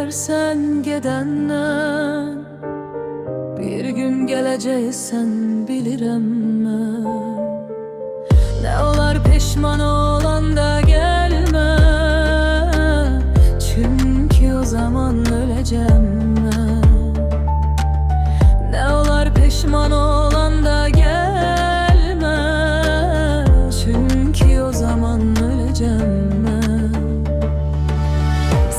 gidersen gedenden, bir gün geləcəksən bilirəm mən. Ne olar peşman olanda gelme, çünkü o zaman öleceğim ben. Ne olar peşman olanda gelme, çünkü o zaman öleceğim ben.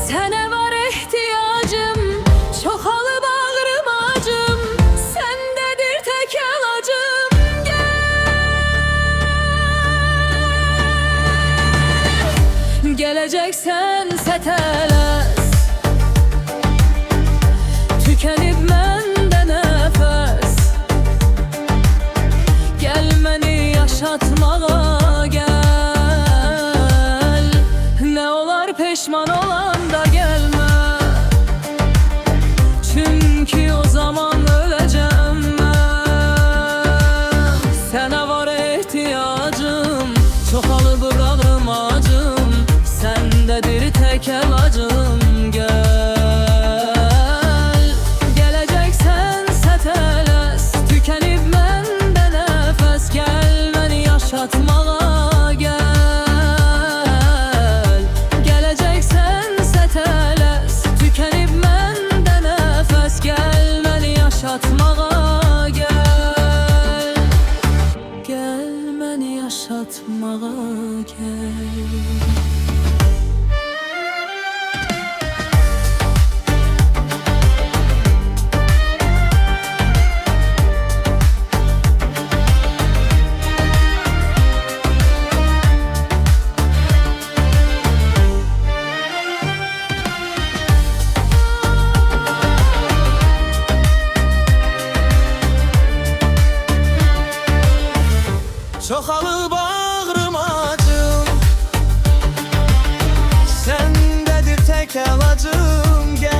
Sene var ihtiyacım, çoxalıp ağrım acım, sendedir tek ilacım. Geleceksense tələs, tükənib məndə nəfəs. Gəl məni yaşatmağa gəl. Nə olar peşman olanda gəlmə, çünki o zaman öləcəm mən. Sənə var ehtiyacım, çoxalıp ağrım acım, sendedir tek ilacım. Gel, geleceksense tələs, tükənib məndə nəfəs. Gəl məni yaşatmağa gəl. Geleceksense tələs, tükənib məndə nəfəs. Gəl məni yaşatmağa gəl. Gəl məni yaşatmağa gəl. Çoxalıp ağrım acım, sendedir tek ilacım. Gel,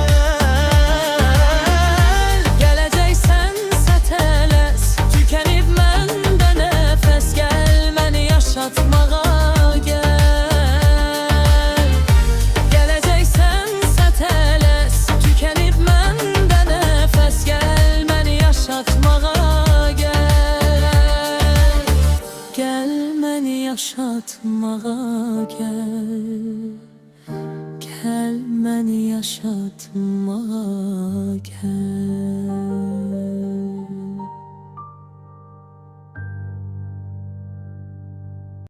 Geleceksense tələs, tükənib məndə nəfəs. Gəl məni yaşatmağa gəl. Geleceksense tələs, tükənib məndə nəfəs. Gəl məni yaşatmağa gəl. Gəl məni yaşatmağa gəl. Gəl məni yaşatmağa gəl.